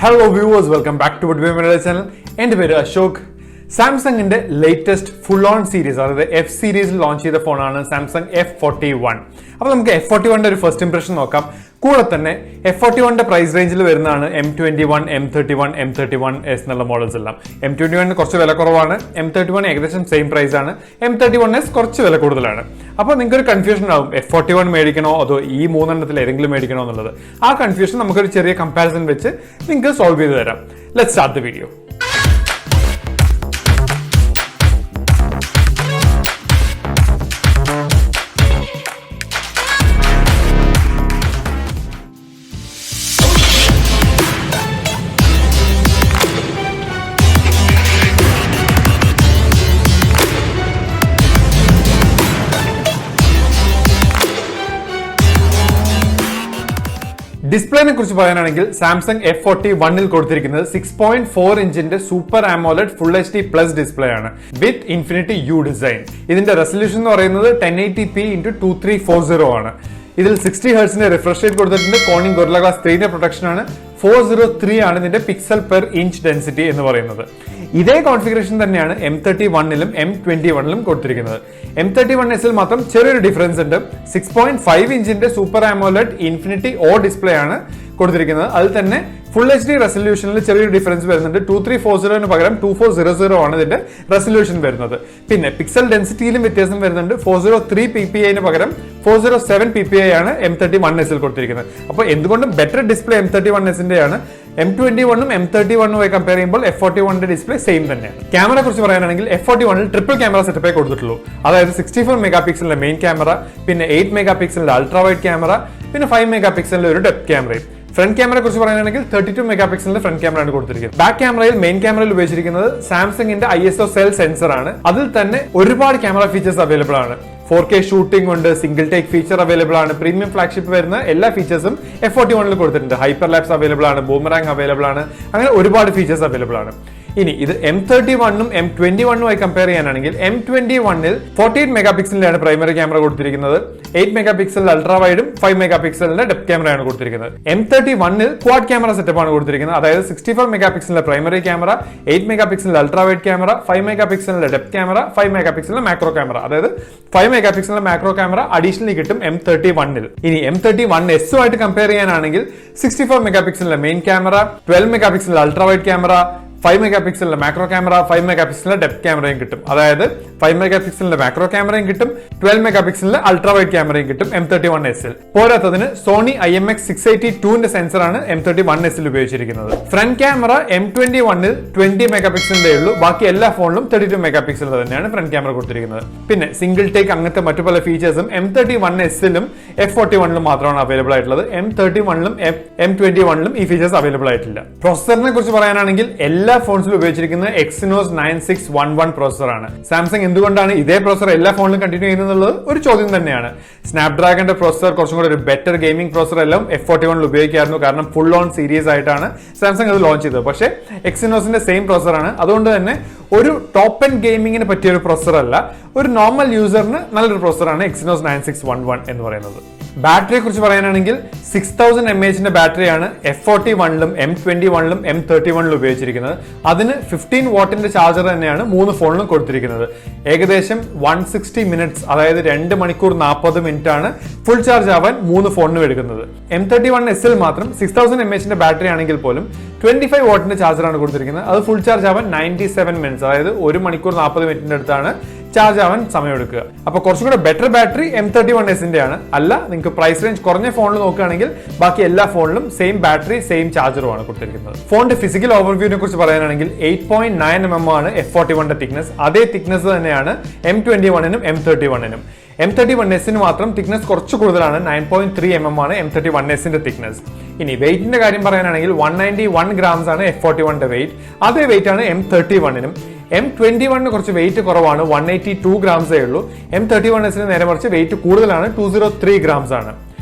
Hello viewers, welcome back to Malayalees channel. എൻ്റെ പേര് അശോക്. സാംസങ്ങിന്റെ ലേറ്റസ്റ്റ് ഫുൾ ഓൺ സീരീസ്, അതായത് എഫ് സീരീസിൽ ലോഞ്ച് ചെയ്ത ഫോണാണ് സാംസങ് F41. അപ്പോൾ നമുക്ക് F41 ഒരു ഫസ്റ്റ് ഇംപ്രഷൻ നോക്കാം. കൂടെ തന്നെ F41 പ്രൈസ് റേഞ്ചിൽ വരുന്നതാണ് M21, M31, M31s എന്നുള്ള മോഡൽസ് എല്ലാം. M21 കുറച്ച് വില കുറവാണ്, M31 ഏകദേശം സെയിം പ്രൈസ് ആണ്, M31s കുറച്ച് വില കൂടുതലാണ്. അപ്പോൾ നിങ്ങൾക്ക് ഒരു കൺഫ്യൂഷൻ ആവും, F41 മേടിക്കണോ അതോ ഈ മൂന്നെണ്ണത്തിൽ ഏതെങ്കിലും മേടിക്കണോ എന്നുള്ളത്. ആ കൺഫ്യൂഷൻ നമുക്കൊരു ചെറിയ കമ്പാരിസൺ വെച്ച് നിങ്ങൾക്ക് സോൾവ് ചെയ്ത് തരാം. Let's start the video. ഡിസ്പ്ലേനെ കുറിച്ച് പറയാനാണെങ്കിൽ സാംസങ് F41 കൊടുത്തിരിക്കുന്നത് 6.4 ഇഞ്ചിന്റെ super AMOLED full HD plus display ആണ് വിത്ത് ഇൻഫിനിറ്റി യു ഡിസൈൻ. ഇതിന്റെ റെസൊല്യൂഷൻ എന്ന് പറയുന്നത് 1080p x2340 ആണ്. ഇതിൽ 60 ഹെർട്സിന്റെ റിഫ്രഷ് റേറ്റ് കൊടുത്തിട്ടുണ്ട്. കോർണിംഗ് ഗൊറില്ല ഗ്ലാസ് 3 പ്രൊട്ടക്ഷൻ ആണ്. 403 ആണ് ഇതിന്റെ പിക്സൽ പെർ ഇഞ്ച് ഡെൻസിറ്റി എന്ന് പറയുന്നത്. ഇതേ കോൺഫിഗറേഷൻ തന്നെയാണ് M31ലും M21ലും കൊടുത്തിരിക്കുന്നത്. M31s മാത്രം ചെറിയൊരു ഡിഫറൻസ് ഉണ്ട്. 6.5 ഇഞ്ചിന്റെ സൂപ്പർ ആമോലെഡ് ഇൻഫിനിറ്റി ഓ ഡിസ്പ്ലേ ആണ് കൊടുത്തിരിക്കുന്നത്. അതിൽ തന്നെ ഫുൾ HD റെസൊല്യൂഷനിൽ ചെറിയൊരു ഡിഫറൻസ് വരുന്നുണ്ട്. 2340 പകരം 2400 ആണ് ഇതിന്റെ റെസൊല്യൂഷൻ വരുന്നത്. പിന്നെ പിക്സൽ ഡെൻസിറ്റിയിലും വ്യത്യാസം വരുന്നുണ്ട്. 403 ppi പകരം 407 ppi ആണ് M31s കൊടുത്തിരിക്കുന്നത്. അപ്പോൾ എന്തുകൊണ്ടും ബെറ്റർ ഡിസ്പ്ലേ M31s ആണ്. M21ഉം M31ഉമായി കമ്പയർ ചെയ്യുമ്പോൾ F41 ഡിസ്പ്ലേ സെയിം തന്നെയാണ്. ക്യാമറ കുറിച്ച് പറയാനാണെങ്കിൽ F41 ട്രിപ്പിൾ ക്യാമറ സെറ്റപ്പേ കൊടുത്തിട്ടുള്ളൂ. അതായത് 64 മെഗാ പിക്സലിന്റെ മെയിൻ ക്യാമറ, പിന്നെ 8 മെഗാ പിക്സലിന്റെ അൾട്രാ വൈഡ് ക്യാമറ, പിന്നെ 5 മെഗാ പിക്സലിന്റെ ഒരു ഡെപ്ത് ക്യാമറയും. ഫ്രണ്ട് ക്യാമറയെ കുറിച്ച് പറയാനാണെങ്കിൽ 32 മെഗാ പിക്സലിന്റെ ഫ്രണ്ട് ക്യാമറയാണ് കൊടുത്തിരിക്കുന്നത്. ബാക്ക് ക്യാമറയിൽ മെയിൻ ക്യാമറയിൽ ഉപയോഗിച്ചിരിക്കുന്നത് സാംസങ്ങിന്റെ ISO സെൽ സെൻസർ ആണ്. അതിൽ തന്നെ ഒരുപാട് ക്യാമറ ഫീച്ചേഴ്സ് അവൈലബിൾ ആണ്. 4K ഷൂട്ടിംഗ് ഉണ്ട്, സിംഗിൾ ടേക്ക് ഫീച്ചർ അവൈലബിൾ ആണ്. പ്രീമിയം ഫ്ലാഗ്ഷിപ്പ് വരുന്ന എല്ലാ ഫീച്ചേഴ്സും F41 കൊടുത്തിട്ടുണ്ട്. ഹൈപ്പർ ലാപ്സ് അവൈലബിൾ ആണ്, ബൂമറാങ് അവൈലബിൾ ആണ്, അങ്ങനെ ഒരുപാട് ഫീച്ചേഴ്സ് അവൈലബിൾ ആണ്. ഇനി ഇത് M31ഉം M21ഉമായി കമ്പയർ ചെയ്യാനാണെങ്കിൽ M21ൽ 48 മെഗാ പിക്സലിലാണ് പ്രൈമറി ക്യാമറ കൊടുത്തിരിക്കുന്നത്. 8 മെഗാ പിക്സലിന്റെ അൾട്രാ വൈഡും 5 മെഗാ പിക്സലിന്റെ ഡെപ്ത് ക്യാമറയാണ് കൊടുത്തിരിക്കുന്നത്. M31ൽ ക്വാഡ് ക്യാമറ സെറ്റപ്പ് ആണ് കൊടുത്തിരിക്കുന്നത്. അതായത് 64 മെഗാ പിക്സലിന്റെ പ്രൈമറി ക്യാമറ, 8 മെഗാ പിക്സലിന്റെ അൾട്രാ വൈഡ് ക്യാമറ, 5 മെഗാ പിക്സലിന്റെ ഡെപ്ത് ക്യാമറ, 5 മെഗാ പിക്സലിന്റെ മാക്രോ ക്യാമറ. അതായത് 5 മെഗാ പിക്സലിന്റെ മാക്രോ ക്യാമറ അഡീഷണലി കിട്ടും M31ൽ. ഇനി M31s ആയിട്ട് കമ്പയർ ചെയ്യാനാണെങ്കിൽ 64 മെഗാ പിക്സലിന്റെ മെയിൻ ക്യാമറ, 12 മെഗാ പിക്സലിന്റെ അൾട്രാ വൈഡ് ക്യാമറ, 5 മെഗാ പിക്സലിന്റെ മാക്രോ ക്യാമറ, 5 മെഗാ പിക്സലിന്റെ ഡെപ്ത് ക്യാമറയും കിട്ടും. അതായത് 5 മെഗാ പിക്സലിന്റെ മാക്രോ ക്യാമറയും കിട്ടും, 12 മെഗാ പിക്സലിന്റെ അൾട്രാ വൈഡ് ക്യാമറയും കിട്ടും M31sൽ. പോരാത്തതിന് സോണി IMX682ന്റെ സെൻസറാണ് M31sൽ ഉപയോഗിച്ചിരിക്കുന്നത്. ഫ്രണ്ട് ക്യാമറ M21ൽ 20 മെഗാ പിക്സലിന്റെ ഉള്ളൂ. ബാക്കി എല്ലാ ഫോണിലും 32 മെഗാ പിക്സലിന്റെ തന്നെയാണ് ഫ്രണ്ട് ക്യാമറ കൊടുത്തിരിക്കുന്നത്. പിന്നെ സിംഗിൾ ടേക്ക് അങ്ങനത്തെ മറ്റു പല ഫീച്ചേഴ്സും M31sലും F41ലും മാത്രമാണ് അവൈലബിൾ ആയിട്ടുള്ളത്. M31ലും M21ലും ഈ ഫീച്ചേഴ്സ് അവൈലബിൾ ആയിട്ടില്ല. പ്രോസസറിനെ കുറിച്ച് പറയാനാണെങ്കിൽ എല്ലാ ഫോൺസിലും ഉപയോഗിച്ചിരിക്കുന്നത് Exynos 9611 പ്രോസസറാണ്. സാംസങ് എന്തുകൊണ്ടാണ് ഇതേ പ്രോസസർ എല്ലാ ഫോണിലും കണ്ടിന്യൂ ചെയ്യുന്നത് ഒരു ചോദ്യം തന്നെയാണ്. സ്നാപ്ഡ്രാഗന്റെ പ്രോസസർ കുറച്ചും കൂടെ ഒരു ബെറ്റർ ഗെയിമിംഗ് പ്രോസസർ എല്ലാം F41ൽ ഉപയോഗിക്കായിരുന്നു. കാരണം ഫുൾ ഓൺ സീരീസ് ആയിട്ടാണ് സാംസങ് അത് ലോഞ്ച് ചെയ്തത്. പക്ഷേ എക്സിനോസിന്റെ സെയിം പ്രോസസറാണ്. അതുകൊണ്ട് തന്നെ ഒരു ടോപ്പ് ആൻഡ് ഗെയിമിങ്ങിന് പറ്റിയ ഒരു പ്രോസസർ അല്ല, ഒരു നോർമൽ യൂസറിന് നല്ലൊരു പ്രോസസറാണ് Exynos 9611 എന്ന് പറയുന്നത്. ബാറ്ററിയെ കുറിച്ച് പറയാനാണെങ്കിൽ 6000 mAh ബാറ്ററിയാണ് F41ലും M21ലും M31ലും ഉപയോഗിച്ചിരിക്കുന്നത്. അതിന് 15 വാട്ടിന്റെ ചാർജർ തന്നെയാണ് 3 ഫോണിലും കൊടുത്തിരിക്കുന്നത്. ഏകദേശം 160 മിനിറ്റ്സ്, അതായത് 2 മണിക്കൂർ 40 മിനിറ്റ് ആണ് ഫുൾ ചാർജ് ആവാൻ 3 ഫോണിനും എടുക്കുന്നത്. M31sൽ മാത്രം 6000 mAh ബാറ്ററി ആണെങ്കിൽ പോലും 25 വാട്ടിന്റെ ചാർജറാണ് കൊടുത്തിരിക്കുന്നത്. അത് ഫുൾ ചാർജ് ആവാൻ 97 മിനിറ്റ്സ്, അതായത് 1 മണിക്കൂർ 40 മിനിറ്റിന്റെ അടുത്താണ് ചാർജ് ആവാൻ സമയമെടുക്കുക. അപ്പോൾ കുറച്ചും കൂടെ ബെറ്റർ ബാറ്ററി M31sന്റെ ആണ്. അല്ല, നിങ്ങൾക്ക് പ്രൈസ് റേഞ്ച് കുറഞ്ഞ ഫോണിൽ നോക്കുകയാണെങ്കിൽ ബാക്കി എല്ലാ ഫോണിലും സെയിം ബാറ്ററി സെയിം ചാർജറുമാണ് കൊടുത്തിരിക്കുന്നത്. ഫോണിന്റെ ഫിസിക്കൽ ഓവർവ്യൂവിനെ കുറിച്ച് പറയാനാണെങ്കിൽ 8.9 mm ആണ് F41ന്റെ തിക്നെസ്. അതേ തിക്നെസ് തന്നെയാണ് M21നും M31നും. M31sന് മാത്രം തിക്നെസ് കുറച്ച് കൂടുതലാണ്, 9.3 mm ആണ് M31sന്റെ തിക്നെസ്. ഇനി വെയിറ്റിന്റെ കാര്യം പറയാനാണെങ്കിൽ 191 ഗ്രാംസ് ആണ് F41ന്റെ വെയിറ്റ്. അതേ വെയിറ്റ് ആണ് M31നും. M21 കുറച്ച് വെയിറ്റ് കുറവാണ്, 182 ഗ്രാംസേ ഉള്ളൂ. M31sന് നേരെ മറിച്ച് വെയിറ്റ് കൂടുതലാണ്, 203 ഗ്രാംസ് ആണ്.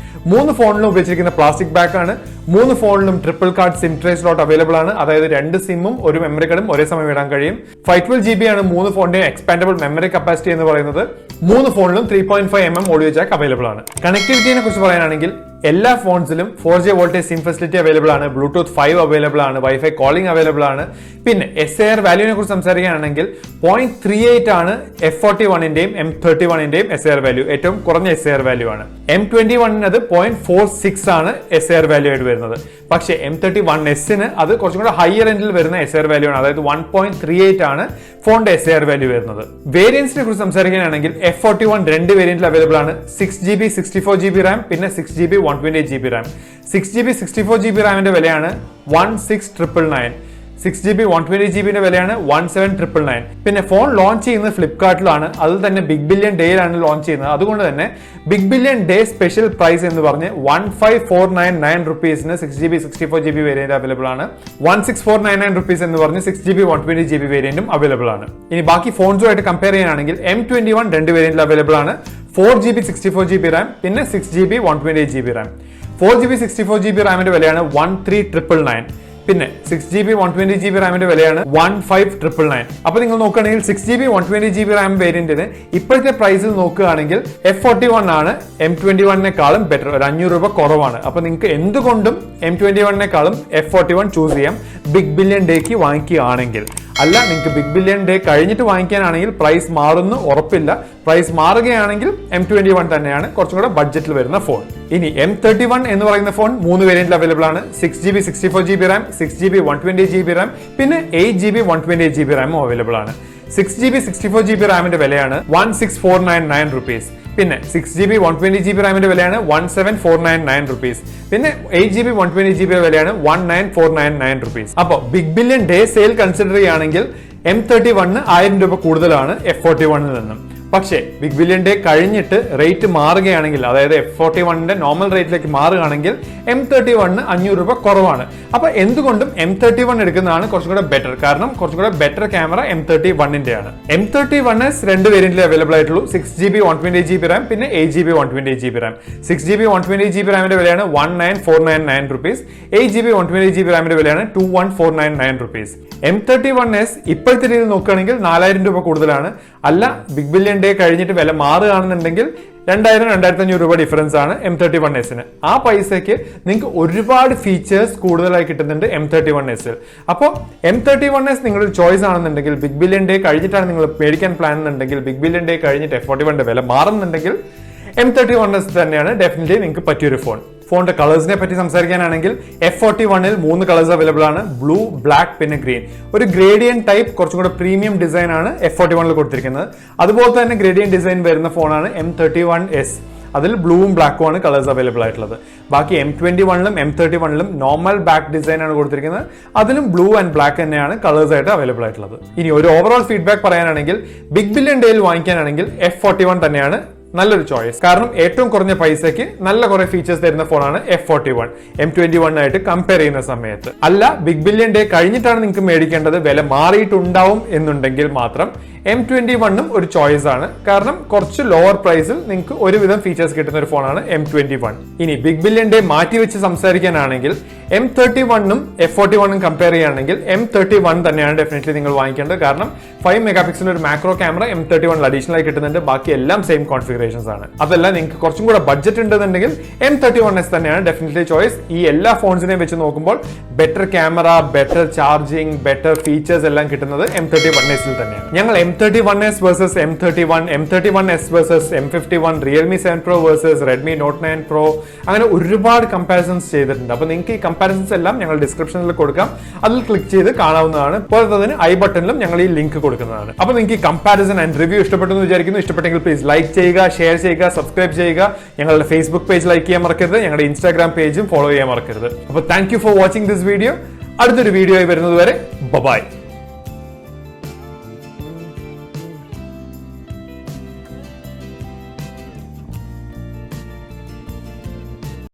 3 ഫോണിലും ഉപയോഗിച്ചിരിക്കുന്ന പ്ലാസ്റ്റിക് ബാഗ് ആണ്. മൂന്ന് ഫോണിലും triple card SIM tray slot available ആണ്. അതായത് രണ്ട് സിമ്മും ഒരു മെമ്മറി കാർഡും ഒരേ സമയം ഇടാൻ കഴിയും. 512 GB ആണ് മൂന്ന് ഫോണിന്റെയും എക്സ്പാൻഡബിൾ മെമ്മറി കപ്പാസിറ്റി എന്ന് പറയുന്നത്. മൂന്ന് ഫോണിലും 3.5mm ഓഡിയോ ജാക്ക് അവൈലബിൾ ആണ്. കണക്ടിവിറ്റിനെ കുറിച്ച് പറയാനാണെങ്കിൽ എല്ലാ ഫോൺസിലും 4G voltage SIM facility available ആണ്, ബ്ലൂടൂത്ത് 5 അവൈലബിൾ ആണ്, വൈഫൈ കോളിംഗ് അവൈലബിൾ ആണ്. പിന്നെ SAR വാല്യൂവിനെ കുറിച്ച് സംസാരിക്കുകയാണെങ്കിൽ 0.38 ആണ് F41ന്റെയും M31ന്റെയും SAR വാല്യൂ. ഏറ്റവും കുറഞ്ഞ SAR വാല്യൂ ആണ്. M21 0.46 ആണ് SAR വാല്യൂ ആയിട്ട് വരുന്നത്. പക്ഷേ M31s അത് കുറച്ചും കൂടെ ഹയർ എൻഡിൽ വരുന്ന SAR വാല്യൂ ആണ്. അതായത് 1.38 ആണ് ഫോണിന്റെ SAR വാല്യൂ വരുന്നത്. വേരിയൻസിനെ കുറിച്ച് സംസാരിക്കുകയാണെങ്കിൽ F41 രണ്ട് വേരിയന്റിൽ അവൈലബിൾ ആണ്. 6GB 64GB റാം, പിന്നെ 6GB 128GB Ram. 6GB 64GB റാമിന്റെ വിലയാണ് 16,999. 6GB 128GB വിലയാണ് 17,999. പിന്നെ ഫോൺ ലോഞ്ച് ചെയ്യുന്നത് ഫ്ലിപ്കാർട്ടിലാണ്. അതിൽ തന്നെ ബിഗ് ബില്യൺ ഡേയിലാണ് ലോഞ്ച് ചെയ്യുന്നത്. അതുകൊണ്ട് തന്നെ big billion day special price എന്ന് പറഞ്ഞ് 15,499 റുപ്പീസിന് 6GB 64GB വേരിയന്റ് അവൈലബിൾ ആണ്. 16,499 റുപ്പീസ് എന്ന് പറഞ്ഞ് 6GB 128GB വേരിയന്റും അവൈലബിൾ ആണ്. ഇനി ബാക്കി ഫോൺസുമായിട്ട് കമ്പയർ ചെയ്യാനാണെങ്കിൽ M21 രണ്ട് വേരിയന്റിൽ അവൈലബിൾ ആണ്. 4GB 64GB റാം, പിന്നെ 6GB 128GB Ram. 4GB 64GB റാമിന്റെ വിലയാണ് 13,999. പിന്നെ 6GB 128GB റാമിന്റെ വിലയാണ് 15,999. അപ്പൊ നിങ്ങൾ നോക്കുകയാണെങ്കിൽ 6GB 128GB റാം വേരിയന്റിന് ഇപ്പോഴത്തെ പ്രൈസിൽ നോക്കുകയാണെങ്കിൽ F41 ആണ് M21നെക്കാളും ബെറ്റർ. ഒരു 500 രൂപ കുറവാണ്. അപ്പൊ നിങ്ങൾക്ക് എന്തുകൊണ്ടും M21നെക്കാളും F41 ചൂസ് ചെയ്യാം ബിഗ് ബില്യൺ ഡേക്ക് വാങ്ങിക്കുകയാണെങ്കിൽ. അല്ല, നിങ്ങൾക്ക് ബിഗ് ബില്യൺ ഡേ കഴിഞ്ഞിട്ട് വാങ്ങിക്കാനാണെങ്കിൽ പ്രൈസ് മാറുന്നു ഉറപ്പില്ല. പ്രൈസ് മാറുകയാണെങ്കിൽ M21 തന്നെയാണ് കുറച്ചും കൂടെ ബഡ്ജറ്റിൽ വരുന്ന ഫോൺ. ഇനി M31 എന്ന് പറയുന്ന ഫോൺ മൂന്ന് വേരിയന്റിൽ അവൈലബിൾ ആണ്. 6GB 64GB Ram, 6GB 128GB Ram, പിന്നെ 8GB 128GB റാമും അവൈലബിൾ ആണ്. 6GB 64GB റാമിന്റെ വിലയാണ് 16,499 റുപ്പീസ്. പിന്നെ 6GB 128GB റാമിന്റെ വിലയാണ് 17,499 റുപ്പീസ്. പിന്നെ 8GB 128GB വിലയാണ് 19,499 റുപ്പീസ്. അപ്പോൾ big billion day sale consider ചെയ്യുകയാണെങ്കിൽ M31 1000 രൂപ കൂടുതലാണ് F41 നിന്നും. പക്ഷേ ബിഗ് ബില്യൺ ഡേ കഴിഞ്ഞിട്ട് റേറ്റ് മാറുകയാണെങ്കിൽ, അതായത് F41ന്റെ നോർമൽ റേറ്റിലേക്ക് മാറുകയാണെങ്കിൽ M31 500 രൂപ കുറവാണ്. അപ്പൊ എന്തുകൊണ്ടും M31 എടുക്കുന്നതാണ് കുറച്ചും കൂടെ ബെറ്റർ. കാരണം കുറച്ചും കൂടെ ബെറ്റർ ക്യാമറ M31ന്റെ ആണ്. M31s രണ്ട് വേരിയന്റിൽ അവൈലബിൾ ആയിട്ടുള്ളൂ. 6GB 128GB റാം, പിന്നെ 8GB 128GB Ram. 6GB 128GB റാമിന്റെ വിലയാണ് 19,499 റുപ്പീസ്. 8GB 128GB റാമിന്റെ വിലയാണ് 21,499 റുപ്പീസ്. M31s ഇപ്പോഴത്തെ രീതിയിൽ നോക്കുകയാണെങ്കിൽ 4000 രൂപ കൂടുതലാണ്. അല്ല, ബിഗ് ബില്യൺ ഡേ കഴിഞ്ഞിട്ട് വില മാറുകയാണെന്നുണ്ടെങ്കിൽ 2,000-2,500 രൂപ ഡിഫറൻസ് ആണ് M31s-ന്. ആ പൈസയ്ക്ക് നിങ്ങൾക്ക് ഒരുപാട് ഫീച്ചേഴ്സ് കൂടുതലായി കിട്ടുന്നുണ്ട് M31s-ൽ. അപ്പോൾ M31s നിങ്ങളുടെ ചോയ്സ് ആണെന്നുണ്ടെങ്കിൽ, ബിഗ് ബില്യൺ ഡേ കഴിഞ്ഞിട്ടാണ് നിങ്ങൾ മേടിക്കാൻ പ്ലാൻ എന്നുണ്ടെങ്കിൽ, ബിഗ് ബില്യൺ ഡേ കഴിഞ്ഞിട്ട് F41ന്റെ വില മാറുന്നുണ്ടെങ്കിൽ M31s തന്നെയാണ് ഡെഫിനറ്റ്ലി നിങ്ങൾക്ക് പറ്റിയൊരു ഫോൺ. ഫോണിന്റെ കളേഴ്സിനെ പറ്റി സംസാരിക്കാനാണെങ്കിൽ F41ൽ 3 കളേഴ്സ് അവൈലബിൾ ആണ്. ബ്ലൂ, ബ്ലാക്ക്, പിന്നെ ഗ്രീൻ. ഒരു ഗ്രേഡിയൻ ടൈപ്പ് കുറച്ചും കൂടെ പ്രീമിയം ഡിസൈൻ ആണ് F41ൽ കൊടുത്തിരിക്കുന്നത്. അതുപോലെ തന്നെ ഗ്രേഡിയൻ ഡിസൈൻ വരുന്ന ഫോണാണ് M31s. അതിൽ ബ്ലൂവും ബ്ലാക്കും ആണ് കളേഴ്സ് അവൈലബിൾ ആയിട്ടുള്ളത്. ബാക്കി M21ലും M31ലും നോർമൽ ബാക്ക് ഡിസൈൻ ആണ് കൊടുത്തിരിക്കുന്നത്. അതിലും ബ്ലൂ ആൻഡ് ബ്ലാക്ക് തന്നെയാണ് കളേഴ്സ് ആയിട്ട് അവൈലബിൾ ആയിട്ടുള്ളത്. ഇനി ഒരു ഓവറോൾ ഫീഡ്ബാക്ക് പറയാനാണെങ്കിൽ ബിഗ് ബില്യൺ ഡേയിൽ വാങ്ങിക്കാനാണെങ്കിൽ F41 തന്നെയാണ് നല്ലൊരു ചോയ്സ്. കാരണം ഏറ്റവും കുറഞ്ഞ പൈസയ്ക്ക് നല്ല കുറെ ഫീച്ചേഴ്സ് തരുന്ന ഫോണാണ് F41 M21 ആയിട്ട് കമ്പയർ ചെയ്യുന്ന സമയത്ത്. അല്ല, ബിഗ് ബില്യൺ ഡേ കഴിഞ്ഞിട്ടാണ് നിങ്ങൾക്ക് മേടിക്കേണ്ടത്, വില മാറിയിട്ടുണ്ടാവും എന്നുണ്ടെങ്കിൽ മാത്രം M21ഉം ഒരു ചോയ്സ് ആണ്. കാരണം കുറച്ച് ലോവർ പ്രൈസിൽ നിങ്ങൾക്ക് ഒരുവിധം ഫീച്ചേഴ്സ് കിട്ടുന്ന ഒരു ഫോണാണ് M21. ഇനി ബിഗ് ബില്യൺ ഡേ മാറ്റി വെച്ച് സംസാരിക്കാനാണെങ്കിൽ M31ഉം F41ഉം കമ്പയർ ചെയ്യുകയാണെങ്കിൽ M31 തന്നെയാണ് ഡെഫിനറ്റ്ലി നിങ്ങൾ വാങ്ങിക്കേണ്ടത്. കാരണം 5 മെഗാപിക്സൽ ഒരു മാക്രോ ക്യാമറ M31 അഡീഷണൽ ആയി കിട്ടുന്നുണ്ട്. ബാക്കി എല്ലാം സെയിം കോൺഫിഗറേഷൻസ് ആണ്. അതല്ല, നിങ്ങൾക്ക് കുറച്ചും കൂടെ ബഡ്ജറ്റ് ഉണ്ടെന്നുണ്ടെങ്കിൽ M31s തന്നെയാണ് ഡെഫിനറ്റ്ലി ചോയ്സ്. ഈ എല്ലാ ഫോൺസിനെയും വെച്ച് നോക്കുമ്പോൾ better camera, better charging, better features എല്ലാം കിട്ടുന്നത് M31s തന്നെയാണ്. ഞങ്ങൾ M31s versus M31, M31s versus M51, Realme 7 Pro versus Redmi Note 9 Pro, അങ്ങനെ ഒരുപാട് കമ്പാരിസൺസ് ചെയ്തിട്ടുണ്ട്. അപ്പൊ നിങ്ങൾക്ക് ഈ കമ്പാരിസൺസ് എല്ലാം ഞങ്ങൾ ഡിസ്ക്രിപ്ഷനിൽ കൊടുക്കാം. അതിൽ ക്ലിക്ക് ചെയ്ത് കാണാവുന്നതാണ്. പോലത്തതിന് ഐ ബട്ടണിലും ഞങ്ങൾ ഈ ലിങ്ക് കൊടുക്കുന്നതാണ്. അപ്പൊ നിങ്ങൾക്ക് ഈ കമ്പാരിസൺ ആൻഡ് റിവ്യൂ ഇഷ്ടപ്പെട്ടു എന്ന് വിചാരിക്കുന്നു. ഇഷ്ടപ്പെട്ടെങ്കിൽ പ്ലീസ് ലൈക്ക് ചെയ്യുക, ഷെയർ ചെയ്യുക, സബ്സ്ക്രൈബ് ചെയ്യുക. ഞങ്ങളുടെ ഫേസ്ബുക്ക് പേജ് ലൈക്ക് ചെയ്യാൻ മറക്കരുത്. ഞങ്ങളുടെ ഇൻസ്റ്റാഗ്രാം പേജും ഫോളോ ചെയ്യാൻ മറക്കരുത്. അപ്പൊ thank you for watching this video. അടുത്തൊരു വീഡിയോ ആയി വരുന്നത് വരെ ബൈ.